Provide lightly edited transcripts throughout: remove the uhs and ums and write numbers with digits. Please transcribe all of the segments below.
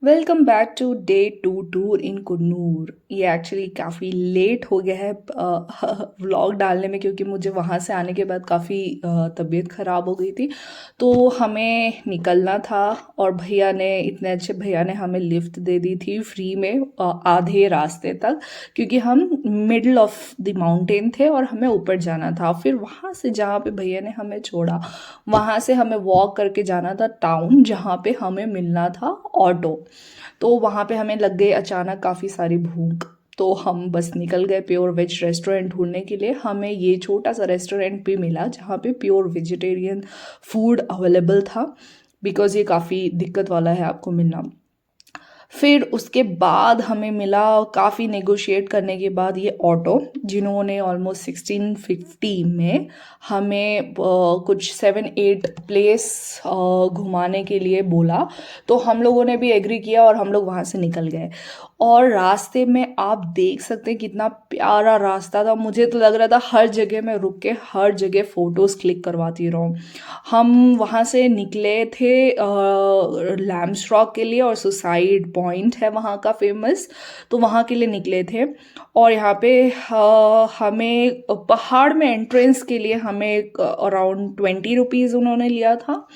Welcome back to day 2 tour in Coonoor. ये actually काफ़ी late हो गया है व्लॉग डालने में, क्योंकि मुझे वहाँ से आने के बाद काफ़ी तबीयत ख़राब हो गई थी। तो हमें निकलना था और भैया ने, इतने अच्छे भैया ने हमें लिफ्ट दे दी थी फ्री में आधे रास्ते तक, क्योंकि हम मिडल ऑफ द माउंटेन थे और हमें ऊपर जाना था। फिर वहाँ से जहाँ पे भैया ने हमें छोड़ा, वहाँ से हमें वॉक करके जाना था टाउन, जहाँ पे हमें मिलना था ऑटो। तो वहाँ पे हमें लग गई अचानक काफ़ी सारी भूख। तो हम बस निकल गए प्योर वेज रेस्टोरेंट ढूंढने के लिए। हमें ये छोटा सा रेस्टोरेंट भी मिला जहाँ पे प्योर वेजिटेरियन फूड अवेलेबल था, बिकॉज़ ये काफ़ी दिक्कत वाला है आपको मिलना। फिर उसके बाद हमें मिला, काफ़ी नेगोशिएट करने के बाद, ये ऑटो, जिन्होंने ऑलमोस्ट 1650 में हमें कुछ 7-8 प्लेस घुमाने के लिए बोला। तो हम लोगों ने भी एग्री किया और हम लोग वहाँ से निकल गए। और रास्ते में आप देख सकते हैं कितना प्यारा रास्ता था। मुझे तो लग रहा था हर जगह मैं रुक के हर जगह फ़ोटोज़ क्लिक करवाती रहूँ। हम वहाँ से निकले थे लैम्स रॉक के लिए, और सुसाइड पॉइंट है वहाँ का फेमस, तो वहाँ के लिए निकले थे। और यहाँ पे हमें पहाड़ में एंट्रेंस के लिए हमें अराउंड 20 रुपीज़ उन्होंने लिया था।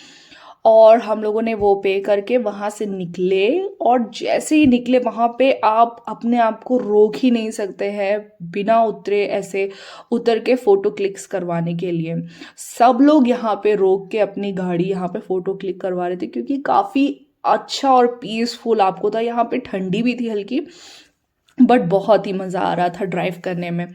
और हम लोगों ने वो पे करके वहाँ से निकले। और जैसे ही निकले, वहाँ पे आप अपने आप को रोक ही नहीं सकते हैं बिना उतरे, ऐसे उतर के फ़ोटो क्लिक्स करवाने के लिए। सब लोग यहाँ पे रोक के अपनी गाड़ी यहाँ पे फ़ोटो क्लिक करवा रहे थे, क्योंकि काफ़ी अच्छा और पीसफुल आपको था। यहाँ पे ठंडी भी थी हल्की, बट बहुत ही मज़ा आ रहा था ड्राइव करने में।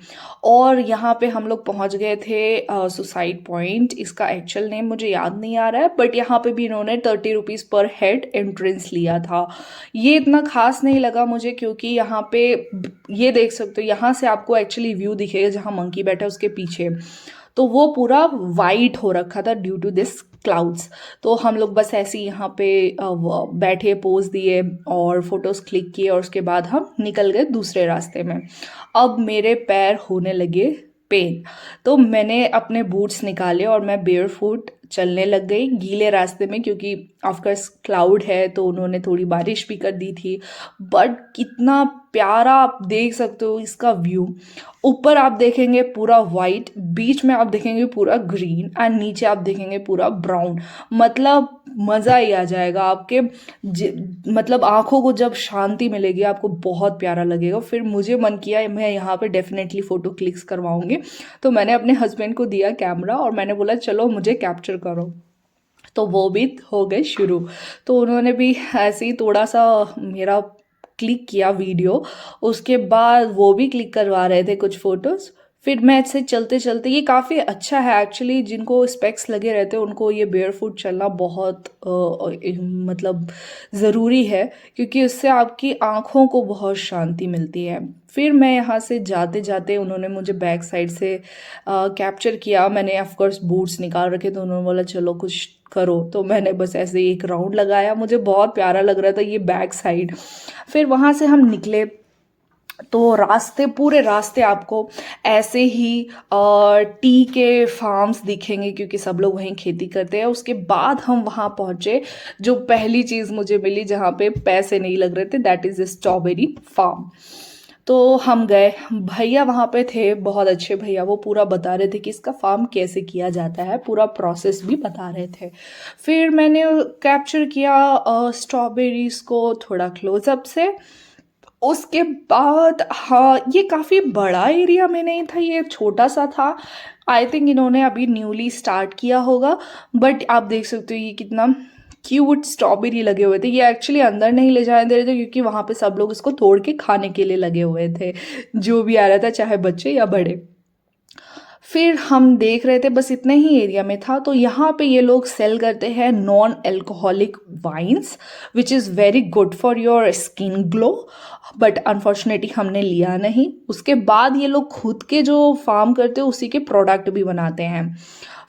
और यहाँ पे हम लोग पहुँच गए थे सुसाइड पॉइंट। इसका एक्चुअल नेम मुझे याद नहीं आ रहा है, बट यहाँ पे भी इन्होंने 30 रुपीज़ पर हेड एंट्रेंस लिया था। ये इतना खास नहीं लगा मुझे, क्योंकि यहाँ पे ये देख सकते हो, यहाँ से आपको एक्चुअली व्यू दिखेगा जहाँ मंकी बैठा है उसके पीछे। तो वो पूरा वाइट हो रखा था ड्यू टू दिस क्लाउड्स। तो हम लोग बस ऐसे ही यहाँ पे बैठे, पोज दिए और फोटोज क्लिक किए, और उसके बाद हम निकल गए दूसरे रास्ते में। अब मेरे पैर होने लगे पेन, तो मैंने अपने बूट्स निकाले और मैं बेयर फुट चलने लग गई गीले रास्ते में, क्योंकि ऑफकोर्स क्लाउड है तो उन्होंने थोड़ी बारिश भी कर दी थी। बट कितना प्यारा आप देख सकते हो इसका व्यू। ऊपर आप देखेंगे पूरा वाइट, बीच में आप देखेंगे पूरा ग्रीन, एंड नीचे आप देखेंगे पूरा ब्राउन। मतलब मज़ा ही आ जाएगा आपके। मतलब आंखों को जब शांति मिलेगी आपको, बहुत प्यारा लगेगा। फिर मुझे मन किया मैं यहाँ पे डेफिनेटली फ़ोटो क्लिक्स करवाऊंगी। तो मैंने अपने हस्बैंड को दिया कैमरा और मैंने बोला चलो मुझे कैप्चर करो। तो वो भी हो गए शुरू। तो उन्होंने भी ऐसे ही थोड़ा सा मेरा क्लिक किया वीडियो। उसके बाद वो भी क्लिक करवा रहे थे कुछ फ़ोटोज़। फिर मैं ऐसे चलते चलते, ये काफ़ी अच्छा है एक्चुअली, जिनको स्पेक्स लगे रहते हैं उनको ये बेयर फुट चलना बहुत मतलब ज़रूरी है, क्योंकि उससे आपकी आँखों को बहुत शांति मिलती है। फिर मैं यहाँ से जाते जाते, उन्होंने मुझे बैक साइड से कैप्चर किया। मैंने ऑफकोर्स बूट्स निकाल रखे, तो उन्होंने बोला चलो कुछ करो। तो मैंने बस ऐसे ही एक राउंड लगाया, मुझे बहुत प्यारा लग रहा था ये बैक साइड। फिर वहाँ से हम निकले, तो रास्ते, पूरे रास्ते आपको ऐसे ही टी के फार्म्स दिखेंगे, क्योंकि सब लोग वहीं खेती करते हैं। उसके बाद हम वहाँ पहुँचे, जो पहली चीज़ मुझे मिली जहाँ पे पैसे नहीं लग रहे थे, दैट इज़ स्ट्रॉबेरी फार्म। तो हम गए, भैया वहाँ पे थे, बहुत अच्छे भैया, वो पूरा बता रहे थे कि इसका फार्म कैसे किया जाता है, पूरा प्रोसेस भी बता रहे थे। फिर मैंने कैप्चर किया स्ट्रॉबेरीज को थोड़ा क्लोजअप से। उसके बाद हाँ, ये काफ़ी बड़ा एरिया में नहीं था, ये छोटा सा था। आई थिंक इन्होंने अभी न्यूली स्टार्ट किया होगा। बट आप देख सकते हो ये कितना क्यूट स्ट्रॉबेरी लगे हुए थे। ये एक्चुअली अंदर नहीं ले जाने दे रहे थे, क्योंकि वहाँ पे सब लोग इसको तोड़ के खाने के लिए लगे हुए थे, जो भी आ रहा था, चाहे बच्चे या बड़े। फिर हम देख रहे थे, बस इतने ही एरिया में था। तो यहाँ पे ये लोग सेल करते हैं non alcoholic wines, which is very good for your skin glow. But unfortunately हमने लिया नहीं। उसके बाद ये लोग खुद के जो फार्म करते हैं उसी के प्रोडक्ट भी बनाते हैं।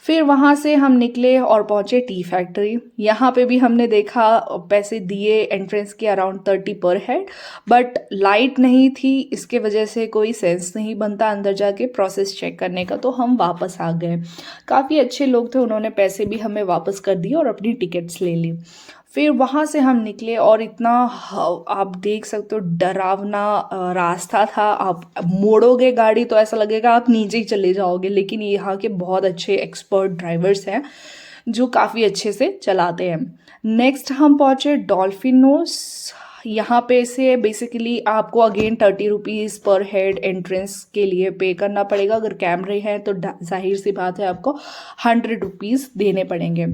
फिर वहाँ से हम निकले और पहुँचे टी फैक्ट्री। यहाँ पे भी हमने देखा, पैसे दिए एंट्रेंस के अराउंड 30 पर हेड, बट लाइट नहीं थी, इसके वजह से कोई सेंस नहीं बनता अंदर जाके प्रोसेस चेक करने का। तो हम वापस आ गए। काफ़ी अच्छे लोग थे, उन्होंने पैसे भी हमें वापस कर दिए और अपनी टिकट्स ले ली। फिर वहाँ से हम निकले और इतना आप देख सकते हो डरावना रास्ता था। आप मोड़ोगे गाड़ी तो ऐसा लगेगा आप नीचे ही चले जाओगे, लेकिन यहाँ के बहुत अच्छे एक्सपर्ट ड्राइवर्स हैं जो काफ़ी अच्छे से चलाते हैं। नेक्स्ट हम पहुँचे डॉल्फिनोस। यहाँ पे से बेसिकली आपको अगेन 30 रुपीज़ पर हेड एंट्रेंस के लिए पे करना पड़ेगा। अगर कैमरे हैं तो जाहिर सी बात है आपको 100 रुपीज़ देने पड़ेंगे।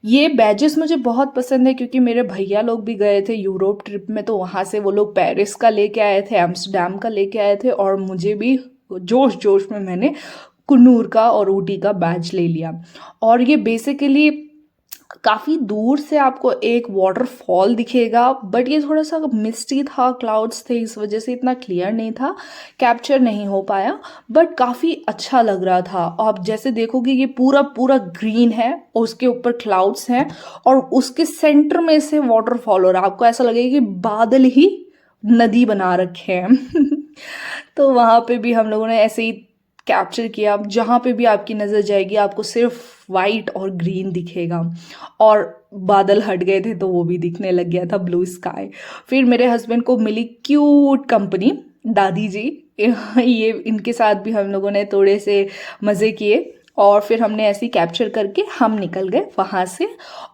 ये बैजेस मुझे बहुत पसंद है क्योंकि मेरे भैया लोग भी गए थे यूरोप ट्रिप में, तो वहाँ से वो लोग पेरिस का लेके आए थे, एम्स्टर्डम का लेके आए थे, और मुझे भी जोश जोश में मैंने कुन्नूर का और ऊटी का बैज ले लिया। और ये बेसिकली काफ़ी दूर से आपको एक वाटरफॉल दिखेगा, बट ये थोड़ा सा मिस्टी था, क्लाउड्स थे, इस वजह से इतना क्लियर नहीं था, कैप्चर नहीं हो पाया, बट काफ़ी अच्छा लग रहा था। आप जैसे देखोगे ये पूरा पूरा ग्रीन है, उसके ऊपर क्लाउड्स हैं और उसके सेंटर में से वाटरफॉल हो रहा है। आपको ऐसा लगेगा कि बादल ही नदी बना रखे हैं तो वहाँ पे भी हम लोगों ने ऐसे ही कैप्चर किया। जहाँ पे भी आपकी नज़र जाएगी आपको सिर्फ वाइट और ग्रीन दिखेगा, और बादल हट गए थे तो वो भी दिखने लग गया था, ब्लू स्काई। फिर मेरे हस्बैंड को मिली क्यूट कंपनी, दादी जी ये इनके साथ भी हम लोगों ने थोड़े से मज़े किए, और फिर हमने ऐसे ही कैप्चर करके हम निकल गए वहाँ से।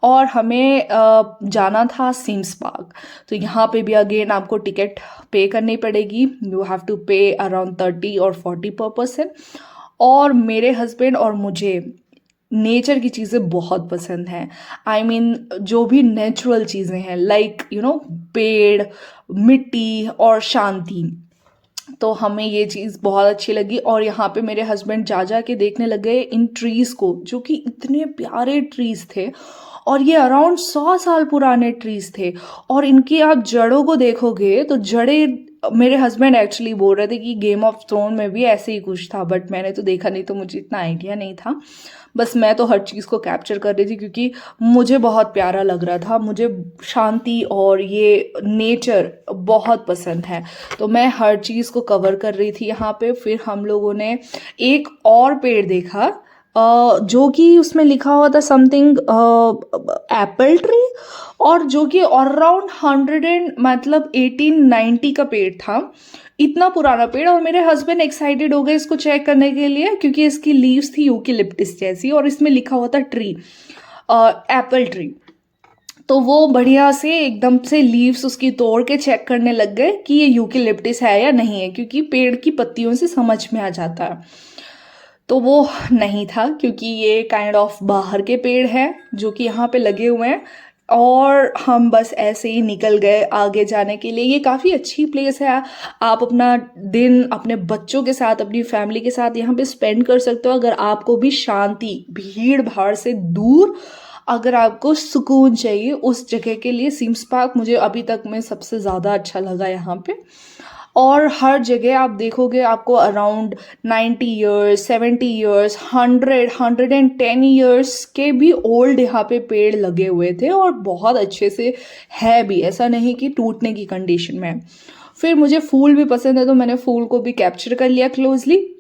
और हमें जाना था सिम्स पार्क। तो यहाँ पे भी अगेन आपको टिकट पे करनी पड़ेगी। यू हैव टू पे अराउंड 30 और 40 पर पर्सन। और मेरे हस्बैंड और मुझे नेचर की चीज़ें बहुत पसंद हैं। आई मीन जो भी नेचुरल चीज़ें हैं, लाइक पेड़, मिट्टी और शांति, तो हमें ये चीज़ बहुत अच्छी लगी। और यहाँ पे मेरे हस्बैंड जा जा के देखने लगे इन ट्रीज़ को, जो कि इतने प्यारे ट्रीज़ थे, और ये अराउंड 100 साल पुराने ट्रीज़ थे। और इनकी आप जड़ों को देखोगे तो जड़ें, मेरे हस्बैंड एक्चुअली बोल रहे थे कि गेम ऑफ थ्रोन में भी ऐसे ही कुछ था, बट मैंने तो देखा नहीं तो मुझे इतना आइडिया नहीं था। बस मैं तो हर चीज़ को कैप्चर कर रही थी क्योंकि मुझे बहुत प्यारा लग रहा था। मुझे शांति और ये नेचर बहुत पसंद है, तो मैं हर चीज़ को कवर कर रही थी यहाँ पे। फिर हम लोगों ने एक और पेड़ देखा जो कि उसमें लिखा हुआ था समथिंग एप्पल ट्री, और जो कि अराउंड 1890 का पेड़ था, इतना पुराना पेड़। और मेरे हस्बैंड एक्साइटेड हो गए इसको चेक करने के लिए क्योंकि इसकी लीव्स थी यूकेलिप्टिस जैसी, और इसमें लिखा हुआ था ट्री, एप्पल ट्री। तो वो बढ़िया से एकदम से लीव्स उसकी तोड़ के चेक करने लग गए कि ये यूकेलिप्टिस है या नहीं है, क्योंकि पेड़ की पत्तियों से समझ में आ जाता है। तो वो नहीं था, क्योंकि ये काइंड ऑफ बाहर के पेड़ हैं जो कि यहाँ पे लगे हुए हैं। और हम बस ऐसे ही निकल गए आगे जाने के लिए। ये काफ़ी अच्छी प्लेस है, आप अपना दिन अपने बच्चों के साथ, अपनी फैमिली के साथ यहाँ पे स्पेंड कर सकते हो। अगर आपको भी शांति, भीड़ भाड़ से दूर, अगर आपको सुकून चाहिए, उस जगह के लिए सिम्स पार्क मुझे अभी तक में सबसे ज़्यादा अच्छा लगा यहाँ पे। और हर जगह आप देखोगे आपको अराउंड 90 ईयर्स, 70 ईयर्स, 110 ईयर्स के भी ओल्ड यहाँ पे पेड़ लगे हुए थे, और बहुत अच्छे से है भी, ऐसा नहीं कि टूटने की कंडीशन में है। फिर मुझे फूल भी पसंद है तो मैंने फूल को भी कैप्चर कर लिया क्लोजली।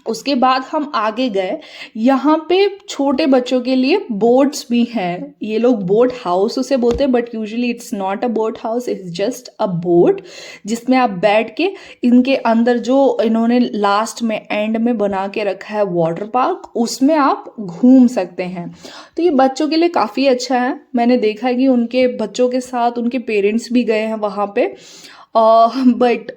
उसके बाद हम आगे गए। यहाँ पे छोटे बच्चों के लिए बोट्स भी हैं। ये लोग बोट हाउस उसे बोलते हैं, but usually it's not a boat house, it's just a boat, जिसमें आप बैठ के इनके अंदर जो इन्होंने लास्ट में एंड में बना के रखा है वाटर पार्क, उसमें आप घूम सकते हैं। तो ये बच्चों के लिए काफ़ी अच्छा है। मैंने देखा है कि उनके बच्चों के साथ उनके पेरेंट्स भी गए हैं वहाँ पे, बट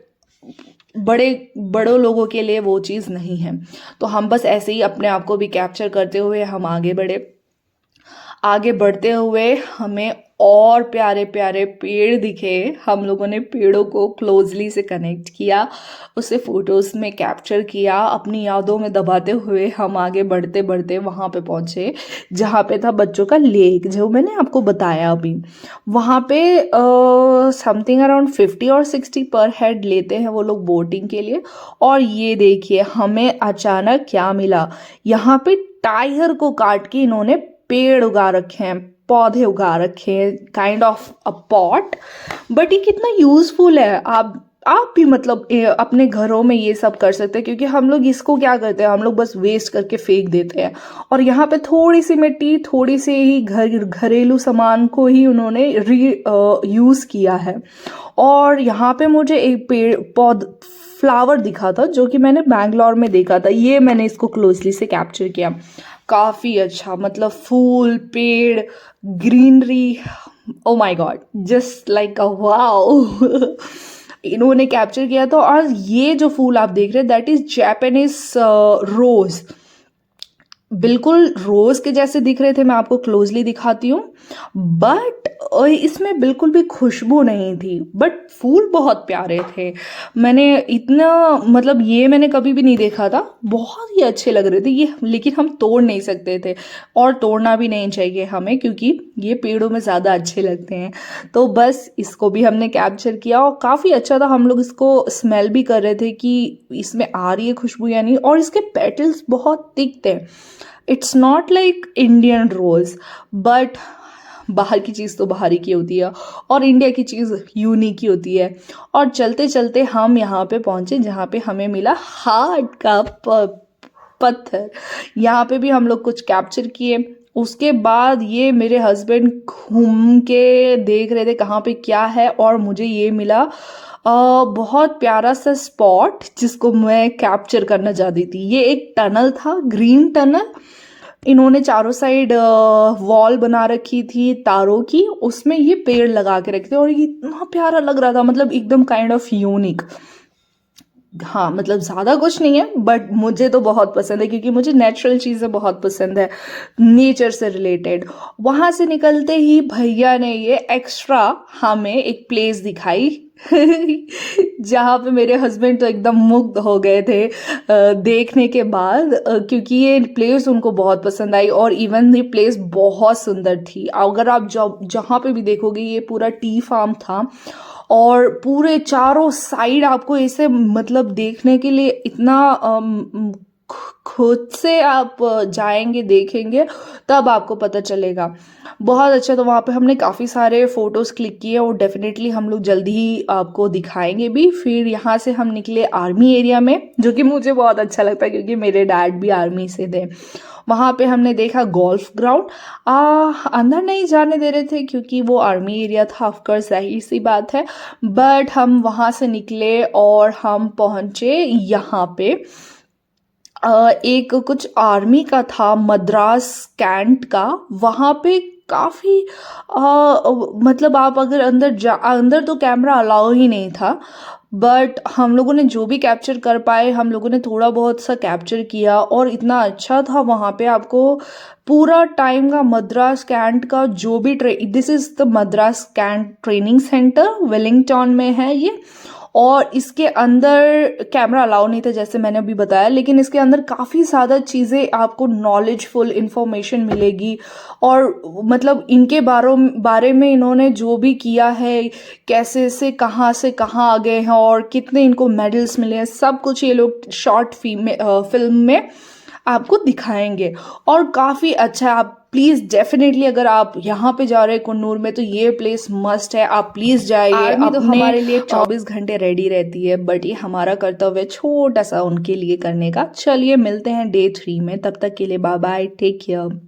बड़ों लोगों के लिए वो चीज़ नहीं है। तो हम बस ऐसे ही अपने आप को भी कैप्चर करते हुए हम आगे बढ़े। आगे बढ़ते हुए हमें और प्यारे प्यारे पेड़ दिखे। हम लोगों ने पेड़ों को क्लोजली से कनेक्ट किया, उसे फोटोज़ में कैप्चर किया, अपनी यादों में दबाते हुए हम आगे बढ़ते बढ़ते वहाँ पे पहुँचे जहाँ पे था बच्चों का लेक, जो मैंने आपको बताया अभी। वहाँ पे समथिंग अराउंड 50 और 60 पर हेड लेते हैं वो लोग बोटिंग के लिए। और ये देखिए हमें अचानक क्या मिला, यहाँ पे टाइगर को काट के इन्होंने पेड़ उगा रखे हैं, पौधे उगा रखे हैं, kind of a pot. But ये कितना यूजफुल है, आप भी मतलब अपने घरों में ये सब कर सकते हैं, क्योंकि हम लोग इसको क्या करते हैं, हम लोग बस वेस्ट करके फेंक देते हैं। और यहाँ पे थोड़ी सी मिट्टी, थोड़ी सी ही घरेलू सामान को ही उन्होंने यूज़ किया है। और यहाँ पे मुझे एक पेड़ पौध फ्लावर दिखा था जो कि मैंने बैंगलोर में देखा था, ये मैंने इसको क्लोजली से कैप्चर किया। काफ़ी अच्छा, मतलब फूल, पेड़, greenery, oh my God, just like a wow. इन्होंने कैप्चर किया था। और ये जो फूल आप देख रहे हैं दैट इज जापानीज रोज, बिल्कुल रोज के जैसे दिख रहे थे, मैं आपको क्लोजली दिखाती हूँ। बट इसमें बिल्कुल भी खुशबू नहीं थी, बट फूल बहुत प्यारे थे। मैंने इतना मतलब ये मैंने कभी भी नहीं देखा था, बहुत ही अच्छे लग रहे थे ये, लेकिन हम तोड़ नहीं सकते थे और तोड़ना भी नहीं चाहिए हमें, क्योंकि ये पेड़ों में ज़्यादा अच्छे लगते हैं। तो बस इसको भी हमने कैप्चर किया और काफ़ी अच्छा था। हम लोग इसको स्मेल भी कर रहे थे कि इसमें आ रही है खुशबू या नहीं। और इसके पेटल्स बहुत थिक थे, it's not like Indian rose, but बाहर की चीज़ तो बाहर ही की होती है और इंडिया की चीज़ यूनिक ही होती है। और चलते चलते हम यहाँ पे पहुँचे जहाँ पे हमें मिला हार्ट का पत्थर। यहाँ पे भी हम लोग कुछ कैप्चर किए। उसके बाद ये मेरे हस्बैंड घूम के देख रहे थे कहाँ पे क्या है, और मुझे ये मिला बहुत प्यारा सा स्पॉट जिसको मैं कैप्चर करना चाहती थी। ये एक टनल था, ग्रीन टनल। इन्होंने चारों साइड वॉल बना रखी थी तारों की, उसमें ये पेड़ लगा के रखे थे और ये इतना प्यारा लग रहा था, मतलब एकदम काइंड ऑफ यूनिक। हाँ, मतलब ज़्यादा कुछ नहीं है, बट मुझे तो बहुत पसंद है क्योंकि मुझे नेचुरल चीज़ें बहुत पसंद है, नेचर से रिलेटेड। वहाँ से निकलते ही भैया ने ये एक्स्ट्रा हमें एक प्लेस दिखाई जहाँ पे मेरे हस्बैंड तो एकदम मुग्ध हो गए थे देखने के बाद, क्योंकि ये प्लेस उनको बहुत पसंद आई। और इवन ये प्लेस बहुत सुंदर थी। अगर आप जहाँ पे भी देखोगे ये पूरा टी फार्म था और पूरे चारों साइड आपको ऐसे मतलब देखने के लिए इतना खुद से आप जाएंगे देखेंगे तब आपको पता चलेगा। बहुत अच्छा। तो वहाँ पे हमने काफ़ी सारे फ़ोटोज़ क्लिक किए और डेफिनेटली हम लोग जल्दी ही आपको दिखाएंगे भी। फिर यहाँ से हम निकले आर्मी एरिया में, जो कि मुझे बहुत अच्छा लगता है क्योंकि मेरे डैड भी आर्मी से थे। वहाँ पे हमने देखा गोल्फ ग्राउंड। अंदर नहीं जाने दे रहे थे क्योंकि वो आर्मी एरिया था, ऑफकोर्स जाहिर सी बात है। बट हम वहाँ से निकले और हम पहुँचे यहाँ पे एक कुछ आर्मी का था, मद्रास कैंट का। वहाँ पे काफ़ी मतलब आप अगर अंदर तो कैमरा अलाउ ही नहीं था, बट हम लोगों ने जो भी कैप्चर कर पाए हम लोगों ने थोड़ा बहुत सा कैप्चर किया। और इतना अच्छा था वहाँ पे, आपको पूरा टाइम का मद्रास कैंट का जो भी this is the Madras cantt training centre, Wellington में है ये। और इसके अंदर कैमरा अलाउ नहीं था जैसे मैंने अभी बताया, लेकिन इसके अंदर काफ़ी ज़्यादा चीज़ें आपको नॉलेजफुल इंफॉर्मेशन मिलेगी। और मतलब इनके बारे में इन्होंने जो भी किया है, कैसे से कहाँ आ गए हैं और कितने इनको मेडल्स मिले हैं, सब कुछ ये लोग शॉर्ट फिल्म में आपको दिखाएंगे। और काफ़ी अच्छा है। आप प्लीज़ डेफिनेटली अगर आप यहाँ पे जा रहे हैं कुन्नूर में तो ये प्लेस मस्ट है, आप प्लीज़ जाइए। आर्मी तो हमारे लिए 24 घंटे रेडी रहती है, बट ये हमारा कर्तव्य छोटा सा उनके लिए करने का। चलिए मिलते हैं डे 3 में, तब तक के लिए बाय बाय, टेक केयर।